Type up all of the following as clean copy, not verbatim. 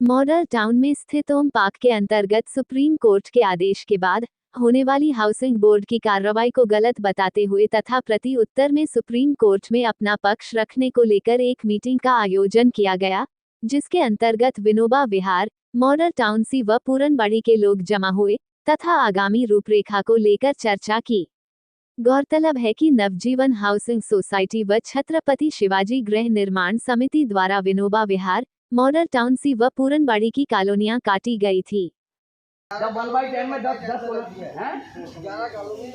Model town में स्थित ओम park के अंतर्गत सुप्रीम कोर्ट के आदेश के बाद होने वाली हाउसिंग बोर्ड की कार्रवाई को गलत बताते हुए तथा प्रति उत्तर में सुप्रीम कोर्ट में अपना पक्ष रखने को लेकर एक मीटिंग का आयोजन किया गया, जिसके अंतर्गत विनोबा विहार, मॉडल टाउन सी व पूरनबाड़ी के लोग जमा हुए तथा आगामी रूपरेखा को लेकर चर्चा की। गौरतलब है कि नवजीवन हाउसिंग सोसाइटी व छत्रपति शिवाजी गृह निर्माण समिति द्वारा विनोबा विहार, मॉडल टाउन सी व पूरनबाड़ी की कॉलोनियां काटी गई थी। जब 1/10 में 10 कॉलोनी है,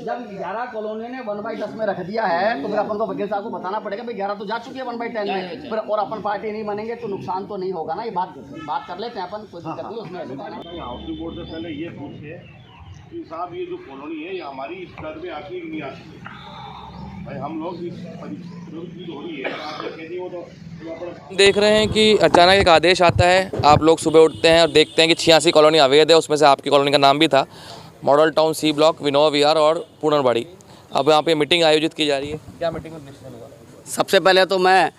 जब 11 कॉलोनी ने 1/10 में रख दिया है, तो फिर अपन को वकील साहब को बताना पड़ेगा भाई 11 तो जा चुकी है 1/10 में, फिर और अपन पार्टी नहीं बनेंगे तो नुकसान तो नहीं होगा ना। ये बात कर लेते हैं अपन, कोई दिक्कत नहीं उसमें। हाउसिंग बोर्ड से पहले ये पूछिए कि साहब ये जो कॉलोनी है ये हमारी इस स्तर में आती है कि नहीं आती भाई, हम लोग इस परिस्थिति हो रही है, आप देखिए वो तो देख रहे हैं कि अचानक एक आदेश आता है, आप लोग सुबह उठते हैं और देखते हैं कि 86 कॉलोनी अवैध है, उसमें से आपकी कॉलोनी का नाम भी था, model town C block, Vinoba Vihar और पूरनबाड़ी। अब यहाँ पे मीटिंग आयोजित की जा रही है, क्या मीटिंग में डिसीजन हुआ? सबसे पहले तो मैं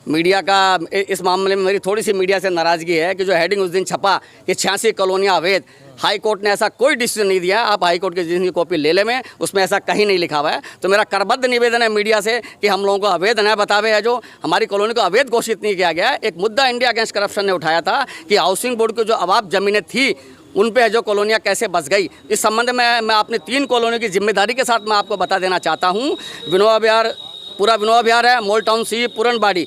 मीडिया का इस मामले में मेरी थोड़ी सी मीडिया से नाराज़गी है कि जो हेडिंग उस दिन छपा कि 86 कॉलोनियाँ अवैध, हाई कोर्ट ने ऐसा कोई डिसीजन नहीं दिया। आप हाई कोर्ट की जितनी कॉपी ले ले में, उसमें ऐसा कहीं नहीं लिखा हुआ है। तो मेरा करबद्ध निवेदन है मीडिया से कि हम लोगों को अवैध न बतावे है, जो हमारी कॉलोनी को अवैध घोषित नहीं किया गया है। एक मुद्दा इंडिया अगेंस्ट करप्शन ने उठाया था कि हाउसिंग बोर्ड की जो अवाब ज़मीनें थी उन पे जो कॉलोनियाँ कैसे बस गई। इस संबंध में मैं अपनी 3 कॉलोनियों की जिम्मेदारी के साथ मैं आपको बता देना चाहता हूँ। विनोबा विहार, पूरा विनोबा विहार है, मॉडल टाउन सी, पूरनबाड़ी,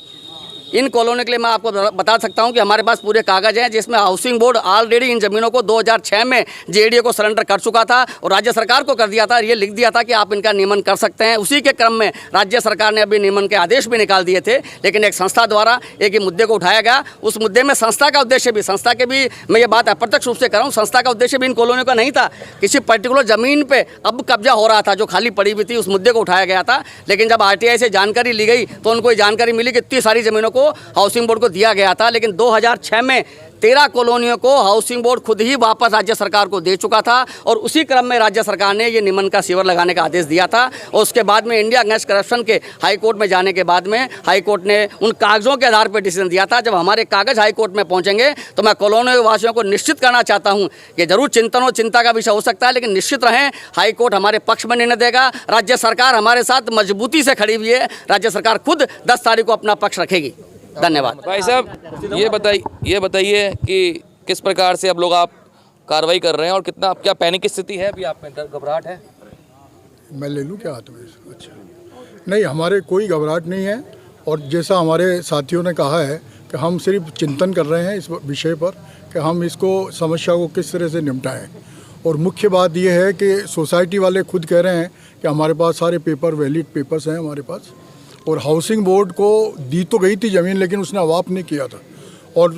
इन कॉलोनी के लिए मैं आपको बता सकता हूं कि हमारे पास पूरे कागज़ हैं, जिसमें हाउसिंग बोर्ड ऑलरेडी इन ज़मीनों को 2006 में जेडीए को सरेंडर कर चुका था और राज्य सरकार को कर दिया था। ये लिख दिया था कि आप इनका नियमन कर सकते हैं। उसी के क्रम में राज्य सरकार ने अभी नियमन के आदेश भी निकाल दिए थे, लेकिन एक संस्था द्वारा एक ही मुद्दे को उठाया गया। उस मुद्दे में संस्था का उद्देश्य भी, संस्था के भी मैं ये बात अप्रत्यक्ष रूप से कर रहा हूँ, संस्था का उद्देश्य भी इन कॉलोनियों का नहीं था। किसी पर्टिकुलर ज़मीन पर अब कब्जा हो रहा था जो खाली पड़ी हुई थी, उस मुद्दे को उठाया गया था। लेकिन जब RTI से जानकारी ली गई तो उनको ये जानकारी मिली कि इतनी सारी ज़मीनों को हाउसिंग बोर्ड को दिया गया था, लेकिन 2006 में 13 कॉलोनियों को हाउसिंग बोर्ड खुद ही वापस राज्य सरकार को दे चुका था और उसी क्रम में राज्य सरकार ने ये नियमन का सीवर लगाने का आदेश दिया था। और उसके बाद में इंडिया अगेंस्ट करप्शन के हाई कोर्ट में जाने के बाद में हाई कोर्ट ने उन कागज़ों के आधार पर डिसीजन दिया था। जब हमारे कागज़ हाई कोर्ट में पहुंचेंगे तो मैं कॉलोनी वासियों को निश्चित करना चाहता हूं कि जरूर चिंतन और चिंता का विषय हो सकता है, लेकिन निश्चित रहें हाई कोर्ट हमारे पक्ष में निर्णय देगा। राज्य सरकार हमारे साथ मजबूती से खड़ी हुई है, राज्य सरकार खुद 10 तारीख को अपना पक्ष रखेगी। धन्यवाद। भाई साहब ये बताइए कि किस प्रकार से अब लोग आप कार्रवाई कर रहे हैं और कितना क्या पैनिक की स्थिति है, अभी आप में घबराहट है? मैं ले लूँ क्या हाथ में? अच्छा, नहीं, हमारे कोई घबराहट नहीं है। और जैसा हमारे साथियों ने कहा है कि हम सिर्फ चिंतन कर रहे हैं इस विषय पर कि हम इसको समस्या को किस तरह से निपटाएं। और मुख्य बात यह है कि सोसाइटी वाले खुद कह रहे हैं कि हमारे पास सारे पेपर, वैलिड पेपर्स हैं हमारे पास। और हाउसिंग बोर्ड को दी तो गई थी ज़मीन, लेकिन उसने अवाप नहीं किया था। और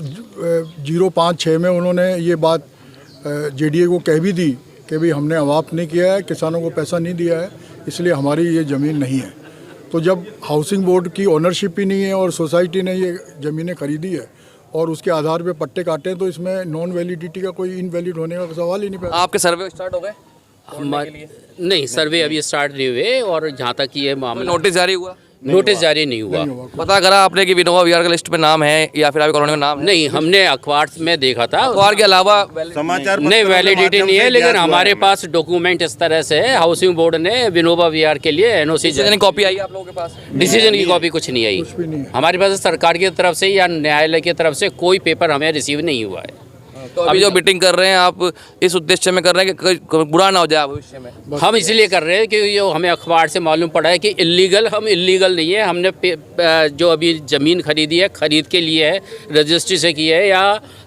056 में उन्होंने ये बात जेडीए को कह भी दी कि भाई हमने अवाप नहीं किया है, किसानों को पैसा नहीं दिया है, इसलिए हमारी ये ज़मीन नहीं है। तो जब हाउसिंग बोर्ड की ओनरशिप ही नहीं है और सोसाइटी ने ये ज़मीनें खरीदी है और उसके आधार पे पट्टे काटे हैं, तो इसमें नॉन वैलिडिटी का कोई इनवैलिड होने का सवाल ही नहीं पैदा। आपके सर्वे स्टार्ट हो गए? नहीं, सर्वे अभी स्टार्ट नहीं हुए और जहाँ तक ये मामला, नोटिस जारी हुआ? नोटिस जारी नहीं हुआ। पता करा आपने कि विनोबा विहार के लिस्ट में नाम है या फिर आपकी कॉलोनी में नाम है? नहीं, हमने अखबार में देखा था। अखबार के अलावा समाचार नहीं, वैलिडिटी नहीं है, लेकिन हमारे पास डॉक्यूमेंट इस तरह से है। हाउसिंग बोर्ड ने विनोबा विहार के लिए NOC डिसीजन कॉपी आई आप लोगों के पास? डिसीजन की कॉपी कुछ नहीं आई हमारे पास। सरकार की तरफ से या न्यायालय की तरफ से कोई पेपर हमें रिसीव नहीं हुआ है। तो अभी जो मीटिंग कर रहे हैं आप इस उद्देश्य में कर रहे हैं कि बुरा ना हो जाए भविष्य में? हम इसलिए कर रहे हैं कि जो हमें अखबार से मालूम पड़ा है कि हम इलीगल नहीं है। हमने जो अभी ज़मीन खरीदी है, खरीद के लिए है, रजिस्ट्री से की है या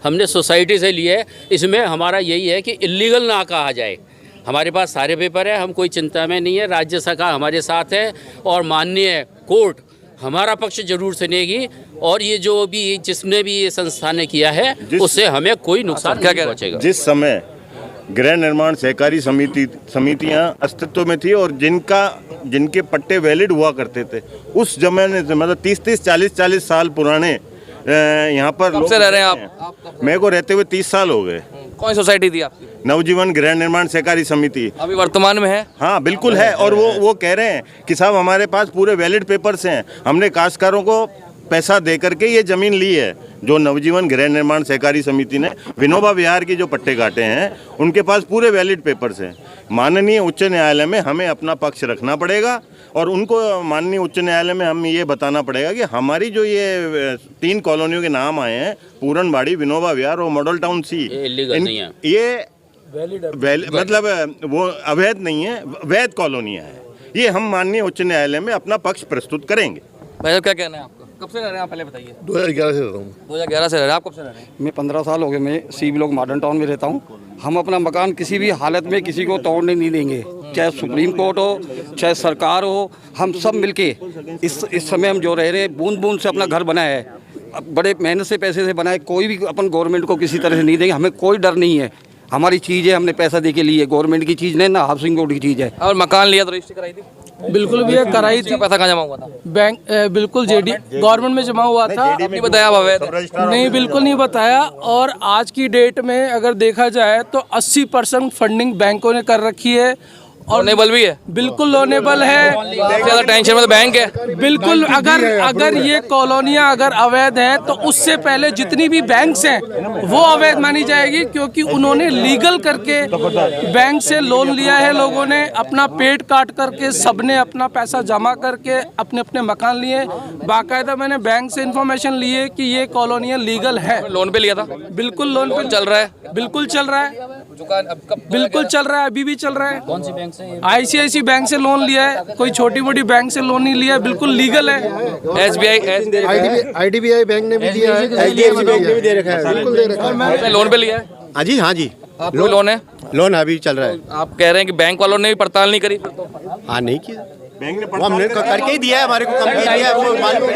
हमने सोसाइटी से ली है, इसमें हमारा यही है कि इलीगल ना कहा जाए। हमारे पास सारे पेपर है, हम कोई चिंता में नहीं है। राज्य सरकार हमारे साथ है और माननीय कोर्ट हमारा पक्ष जरूर सुनेगी। और ये जो भी जिसने भी ये संस्था ने किया है उससे हमें कोई नुकसान नहीं पहुंचेगा। जिस समय गृह निर्माण सहकारी समितियां अस्तित्व में थी और जिनके पट्टे वैलिड हुआ करते थे, उस जमाने से मतलब 30-30, 40-40 साल पुराने यहाँ पर कब से रह रहे हैं आप? मेरे को रहते हुए 30 साल हो गए। कौन सोसाइटी थी आपकी? नवजीवन गृह निर्माण सहकारी समिति। अभी वर्तमान में है? हाँ बिल्कुल है। और वो कह रहे हैं कि साहब हमारे पास पूरे वैलिड पेपर्स हैं, हमने काश्तकारों को पैसा दे करके ये ज़मीन ली है। जो नवजीवन गृह निर्माण सहकारी समिति ने विनोबा विहार की जो पट्टे काटे हैं, उनके पास पूरे वैलिड पेपर्स हैं। माननीय उच्च न्यायालय में हमें अपना पक्ष रखना पड़ेगा और उनको माननीय उच्च न्यायालय में हम ये बताना पड़ेगा कि हमारी जो ये 3 कॉलोनियों के नाम आए हैं, पूरनबाड़ी, विनोबा विहार और मॉडल टाउन सी, ये मतलब वो अवैध नहीं है, वैध कॉलोनियाँ हैं। ये हम माननीय उच्च न्यायालय में अपना पक्ष प्रस्तुत करेंगे। भाई साहब क्या कहना है आपका? कब से रह रहे हैं आप, पहले बताइए। 2011 से रहता हूँ। 2011 से रह रहे हैं आप? कब से रह रहे हैं? मैं 15 साल हो गए। मैं सी ब्लॉक मॉडर्न टाउन में रहता हूँ। हम अपना मकान किसी भी हालत में किसी को तोड़ने नहीं देंगे, चाहे सुप्रीम कोर्ट हो, चाहे सरकार हो। हम सब मिलके इस समय हम जो रह रहे हैं, बूंद बूंद से अपना घर बनाया है, बड़े मेहनत से पैसे से बनाए। कोई भी अपन गवर्नमेंट को किसी तरह से नहीं देंगे, हमें कोई डर नहीं है। हमारी चीज़ है, हमने पैसा दे के लिए, गवर्नमेंट की चीज़ नहीं ना, हाउसिंग बोर्ड की चीज़ है। और मकान लिया तो रजिस्ट्री कराई थी? बिल्कुल भैया कराई थी। पैसा कहाँ जमा हुआ था? बैंक बिल्कुल जेडी गवर्नमेंट में जमा हुआ था। नहीं बताया आप अवैध? नहीं, बिल्कुल नहीं बताया। और आज की डेट में अगर देखा जाए तो 80% फंडिंग बैंकों ने कर रखी है और लोनेबल भी है। बिल्कुल लोनेबल है। ज़्यादा टेंशन में तो बैंक है। बिल्कुल, अगर ये कॉलोनियाँ अगर अवैध हैं तो उससे पहले जितनी भी बैंक्स हैं वो अवैध मानी जाएगी, क्योंकि उन्होंने लीगल करके बैंक से लोन लिया है। लोगों ने अपना पेट काट करके, सबने अपना पैसा जमा करके अपने अपने मकान लिए। बाकायदा मैंने बैंक से इंफॉर्मेशन ली है कि ये कॉलोनियाँ लीगल है। लोन पे लिया था? बिल्कुल लोन पे चल रहा है? बिल्कुल चल रहा है। दुकान अब कब? बिल्कुल चल रहा है, अभी भी चल रहा है। कौन सी बैंक से? ICICI बैंक से लोन लिया है, कोई छोटी मोटी बैंक से लोन नहीं लिया है, बिल्कुल लीगल है। SBI IDBI बैंक ने भी दिया है, HDFC बैंक ने भी दे रखा है, बिल्कुल दे रखा है। लोन पे लिया है? हाँ जी, हाँ जी, आपको लोन है? लोन अभी चल रहा है। आप कह रहे हैं कि बैंक वालों ने भी पड़ताल नहीं करी? हाँ, नहीं किया वो हमने करके ही दिया है, हमारे को कंप्लीट दिया है। वो मालूम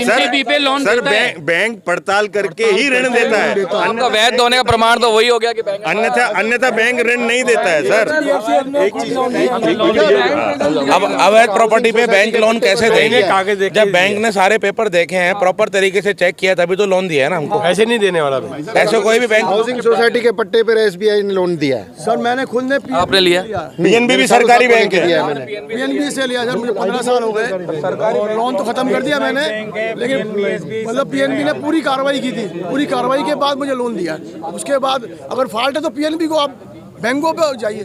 90 पे लोन सर, देता है। बैंक पड़ताल करके ही ऋण देता है। आपका वैध होने का प्रमाण तो वही हो गया कि बैंक अन्यथा बैंक ऋण नहीं देता है सर। अब अवैध प्रॉपर्टी पे बैंक लोन कैसे देंगे? जब बैंक ने सारे पेपर देखे हैं, प्रॉपर तरीके से चेक किया, तभी तो लोन दिया है ना हमको। ऐसे नहीं देने वाला ऐसे कोई भी बैंक। हाउसिंग सोसाइटी के पट्टे पर SBI ने लोन दिया है। सर मैंने खुद ने आपने लिया? PNB भी सरकारी बैंक है। PNB से लिया सर, मुझे 15 साल हो गए और लोन तो खत्म कर दिया मैंने, लेकिन मतलब PNB ने पूरी कार्रवाई की थी। पूरी कार्रवाई के बाद मुझे लोन दिया। उसके बाद अगर फॉल्ट है तो PNB को आप बैंकों पे जाइए,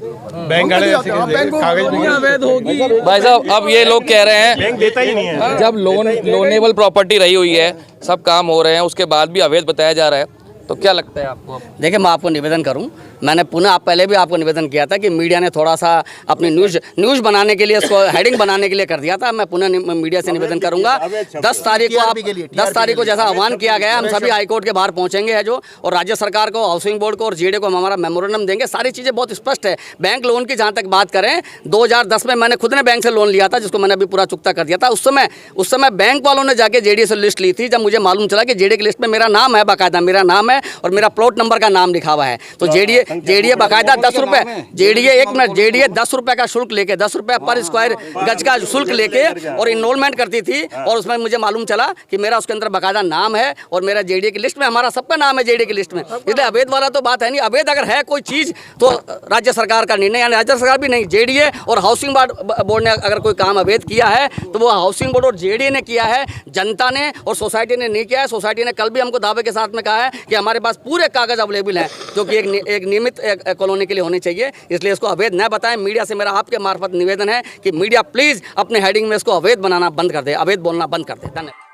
बैंक वाले अवैध होगी। भाई साहब, अब ये लोग कह रहे हैं बैंक देता ही नहीं है। जब लोनेबल प्रॉपर्टी रही हुई है, सब काम हो रहे हैं, उसके बाद भी अवैध बताया जा रहा है, तो क्या लगता है आपको? देखिए, मैं आपको निवेदन करूं, मैंने पुनः पहले भी आपको निवेदन किया था कि मीडिया ने थोड़ा सा अपनी न्यूज़ बनाने के लिए, इसको हेडिंग बनाने के लिए कर दिया था। मैं पुनः मीडिया से निवेदन करूंगा, 10 तारीख को जैसा आह्वान किया गया, हम सभी हाईकोर्ट के बाहर पहुंचेंगे है जो, और राज्य सरकार को, हाउसिंग बोर्ड को और GD को हम हमारा मेमोरेंडम देंगे। सारी चीज़ें बहुत स्पष्ट है। बैंक लोन की जहाँ तक बात करें, 2010 में मैंने खुद ने बैंक से लोन लिया था, जिसको मैंने अभी पूरा चुकता कर दिया था। उस समय बैंक वालों ने जाके JD से लिस्ट ली थी। जब मुझे मालूम चला कि JD की लिस्ट में मेरा नाम है, बाकायदा मेरा नाम है और मेरा प्लॉट नंबर का नाम लिखा हुआ है, तो JD बाकायदा 10 रुपए, JD 10 रुपए का शुल्क लेके, 10 रुपए पर स्क्वायर गज का शुल्क लेके और इनरोलमेंट करती थी। और उसमें मुझे मालूम चला कि मेरा उसके अंदर बाकायदा नाम है और मेरा JD की लिस्ट में, हमारा सबका नाम है JD की लिस्ट में। इसलिए अवैध वाला तो बात है नहीं। अवैध अगर है कोई चीज़ तो राज्य सरकार का निर्णय, यानी राज्य सरकार भी नहीं, JD और हाउसिंग बोर्ड ने अगर कोई काम अवैध किया है तो वो हाउसिंग बोर्ड और JD ने किया है, जनता ने और सोसाइटी ने नहीं किया है। सोसाइटी ने कल भी हमको दावे के साथ में कहा है कि हमारे पास पूरे कागज अवेलेबल हैं, जो कि एक नियमित कॉलोनी के लिए होने चाहिए। इसलिए इसको अवैध न बताएं। मीडिया से मेरा आपके मार्फत निवेदन है कि मीडिया प्लीज़ अपने हेडिंग में इसको अवैध बनाना बंद कर दे, अवैध बोलना बंद कर दे। धन्यवाद।